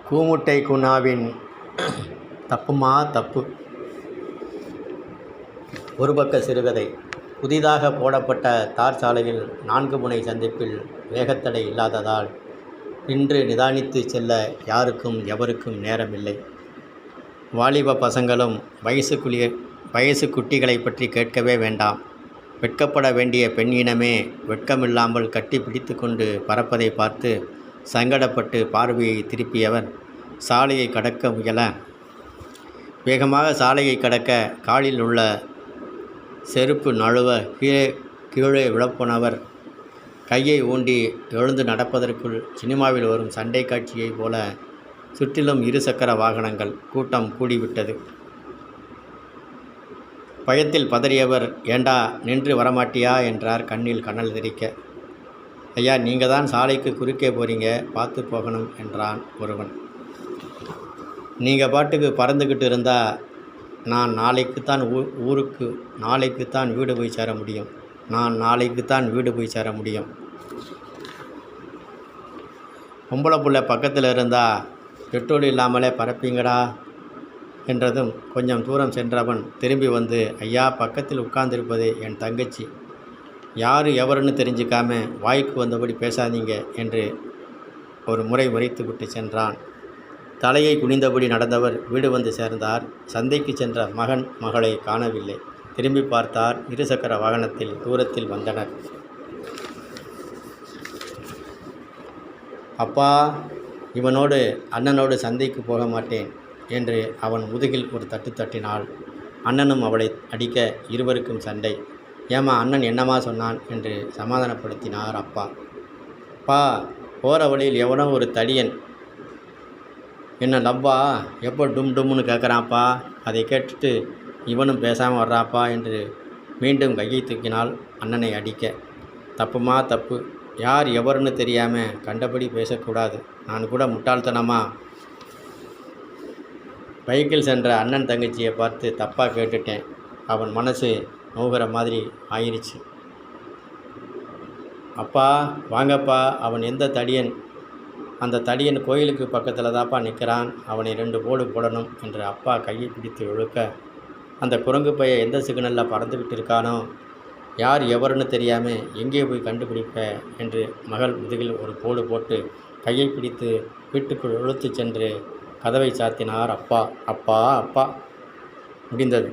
கூமுட்டை குணாவின் தப்புமா தப்பு. ஒரு பக்க சிறுகதை. புதிதாக போடப்பட்ட தார் சாலையில் 4 முனை சந்திப்பில் வேகத்தடை இல்லாததால் நின்று நிதானித்து செல்ல யாருக்கும் எவருக்கும் நேரமில்லை. வாலிப பசங்களும் வயசு குட்டிகளை பற்றி கேட்கவே வேண்டாம். வெட்கப்பட வேண்டிய பெண் இனமே வெட்கமில்லாமல் கட்டி பிடித்து கொண்டு பறப்பதை பார்த்து சங்கடப்பட்டு பார்வையை திருப்பியவர் சாலையை கடக்க முயல, வேகமாக சாலையை கடக்க காலில் உள்ள செருப்பு நழுவ கீழே விழப்போனவர் கையை ஊண்டி எழுந்து நடப்பதற்குள் சினிமாவில் வரும் சண்டை காட்சியைப் போல சுற்றிலும் 2 சக்கர வாகனங்கள் கூட்டம் கூடிவிட்டது. பயத்தில் பதறியவர், ஏண்டா நின்று வரமாட்டியா என்றார் கண்ணில் கனல் தெரிக்க. ஐயா, நீங்கள் தான் சாலைக்கு குறுக்கே போகிறீங்க, பார்த்து போகணும் என்றான் ஒருவன். நீங்கள் பாட்டுக்கு பறந்துக்கிட்டு இருந்தால் நான் நாளைக்குத்தான் வீடு போய் சேர முடியும். பொம்பளை புள்ள பக்கத்தில் இருந்தால் பெட்ரோல் இல்லாமலே பறப்பீங்கடா என்றதும் கொஞ்சம் தூரம் சென்றவன் திரும்பி வந்து, ஐயா, பக்கத்தில் உட்கார்ந்திருப்பது என் தங்கச்சி, யார் எவருன்னு தெரிஞ்சுக்காம வாய்க்கு வந்தபடி பேசாதீங்க என்று ஒரு முறை முறைத்து விட்டு சென்றான். தலையை குனிந்தபடி நடந்தவர் வீடு வந்து சேர்ந்தார். சந்தைக்கு சென்ற மகன் மகளை காணவில்லை. திரும்பி பார்த்தார். 2 சக்கர வாகனத்தில் தூரத்தில் வந்தனர். அப்பா, இவனோடு அண்ணனோடு சந்தைக்கு போக மாட்டேன் என்று அவன் முதுகில் ஒரு தட்டு தட்டினாள். அண்ணனும் அவளை அடிக்க இருவருக்கும் சண்டை. ஏமா, அண்ணன் என்னமா சொன்னான் என்று சமாதானப்படுத்தினார் அப்பா. பா, போகிற வழியில் எவனோ ஒரு தடியன் என்ன லவ்வா எப்போ டும்னு கேட்குறான்ப்பா. அதை கேட்டுட்டு இவனும் பேசாமல் வர்றாப்பா என்று மீண்டும் கையை தூக்கினால் அண்ணனை அடிக்க. தப்புமா தப்பு. யார் எவருன்னு தெரியாமல் கண்டபடி பேசக்கூடாது. நான் கூட முட்டாள்தனமா பைக்கில் சென்ற அண்ணன் தங்கச்சியை பார்த்து தப்பாக கேட்டுட்டேன். அவன் மனசு நோகிற மாதிரி ஆயிடுச்சு. அப்பா வாங்கப்பா, அவன் எந்த தடியன்? அந்த தடியன் கோயிலுக்கு பக்கத்தில் தான்ப்பா நிற்கிறான், அவனை 2 போடு போடணும் என்று அப்பா கையை பிடித்து இழுக்க, அந்த குரங்கு பைய எந்த சிக்னலில் பறந்துக்கிட்டு இருக்கானோ, யார் எவருன்னு தெரியாமல் எங்கே போய் கண்டுபிடிப்ப என்று மகள் முதுகில் ஒரு போடு போட்டு கையை பிடித்து வீட்டுக்குள் இழுத்து சென்று கதவை சாத்தினார் அப்பா. அப்பா அப்பா. முடிந்தது.